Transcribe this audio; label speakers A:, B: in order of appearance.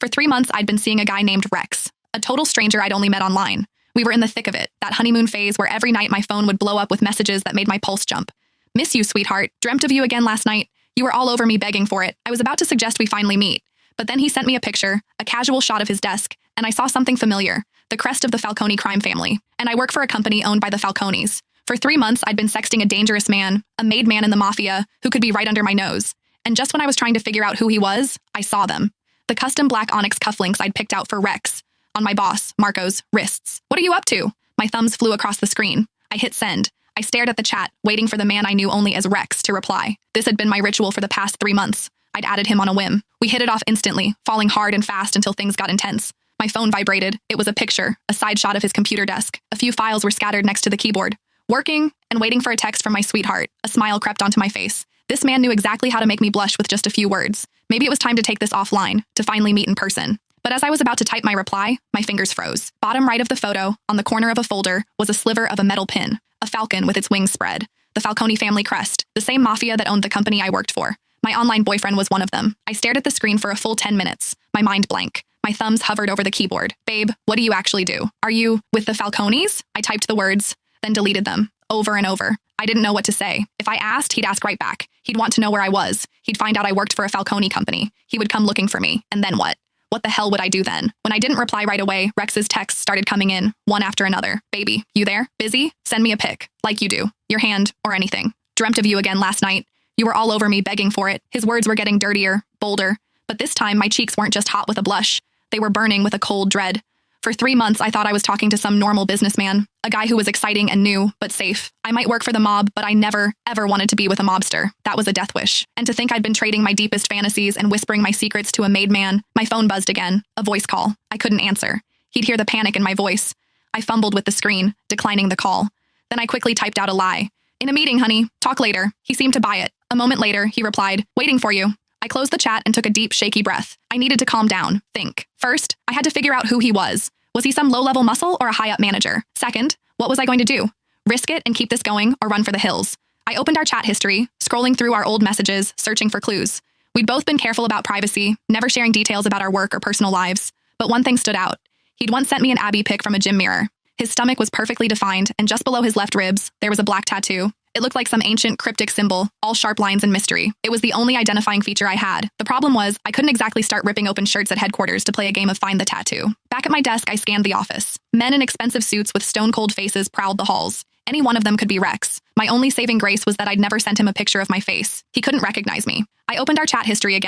A: For 3 months, I'd been seeing a guy named Rex, a total stranger I'd only met online. We were in the thick of it, that honeymoon phase where every night my phone would blow up with messages that made my pulse jump. Miss you, sweetheart. Dreamt of you again last night. You were all over me begging for it. I was about to suggest we finally meet. But then he sent me a picture, a casual shot of his desk, and I saw something familiar, the crest of the Falcone crime family. And I work for a company owned by the Falcones. For 3 months, I'd been sexting a dangerous man, a made man in the mafia, who could be right under my nose. And just when I was trying to figure out who he was, I saw them. The custom black onyx cufflinks I'd picked out for Rex, on my boss, Marco's, wrists. What are you up to? My thumbs flew across the screen. I hit send. I stared at the chat, waiting for the man I knew only as Rex to reply. This had been my ritual for the past 3 months. I'd added him on a whim. We hit it off instantly, falling hard and fast until things got intense. My phone vibrated. It was a picture, a side shot of his computer desk. A few files were scattered next to the keyboard. Working and waiting for a text from my sweetheart. A smile crept onto my face. This man knew exactly how to make me blush with just a few words. Maybe it was time to take this offline, to finally meet in person. But as I was about to type my reply, my fingers froze. Bottom right of the photo, on the corner of a folder, was a sliver of a metal pin, a falcon with its wings spread. The Falcone family crest, the same mafia that owned the company I worked for. My online boyfriend was one of them. I stared at the screen for a full 10 minutes, my mind blank. My thumbs hovered over the keyboard. Babe, what do you actually do? Are you with the Falcones? I typed the words, then deleted them, over and over. I didn't know what to say. If I asked, he'd ask right back. He'd want to know where I was. He'd find out I worked for a Falcone company. He would come looking for me. And then what? What the hell would I do then? When I didn't reply right away, Rex's texts started coming in, one after another. Baby, you there? Busy? Send me a pic. Like you do. Your hand, or anything. Dreamt of you again last night. You were all over me begging for it. His words were getting dirtier, bolder. But this time, my cheeks weren't just hot with a blush. They were burning with a cold dread. For 3 months, I thought I was talking to some normal businessman, a guy who was exciting and new, but safe. I might work for the mob, but I never, ever wanted to be with a mobster. That was a death wish. And to think I'd been trading my deepest fantasies and whispering my secrets to a made man. My phone buzzed again, a voice call. I couldn't answer. He'd hear the panic in my voice. I fumbled with the screen, declining the call. Then I quickly typed out a lie. In a meeting, honey. Talk later. He seemed to buy it. A moment later, he replied, waiting for you. I closed the chat and took a deep, shaky breath. I needed to calm down, think. First, I had to figure out who he was. Was he some low-level muscle or a high-up manager? Second, what was I going to do? Risk it and keep this going or run for the hills? I opened our chat history, scrolling through our old messages, searching for clues. We'd both been careful about privacy, never sharing details about our work or personal lives. But one thing stood out. He'd once sent me an Abby pic from a gym mirror. His stomach was perfectly defined, and just below his left ribs, there was a black tattoo. It looked like some ancient, cryptic symbol, all sharp lines and mystery. It was the only identifying feature I had. The problem was, I couldn't exactly start ripping open shirts at headquarters to play a game of Find the Tattoo. Back at my desk, I scanned the office. Men in expensive suits with stone-cold faces prowled the halls. Any one of them could be Rex. My only saving grace was that I'd never sent him a picture of my face. He couldn't recognize me. I opened our chat history again.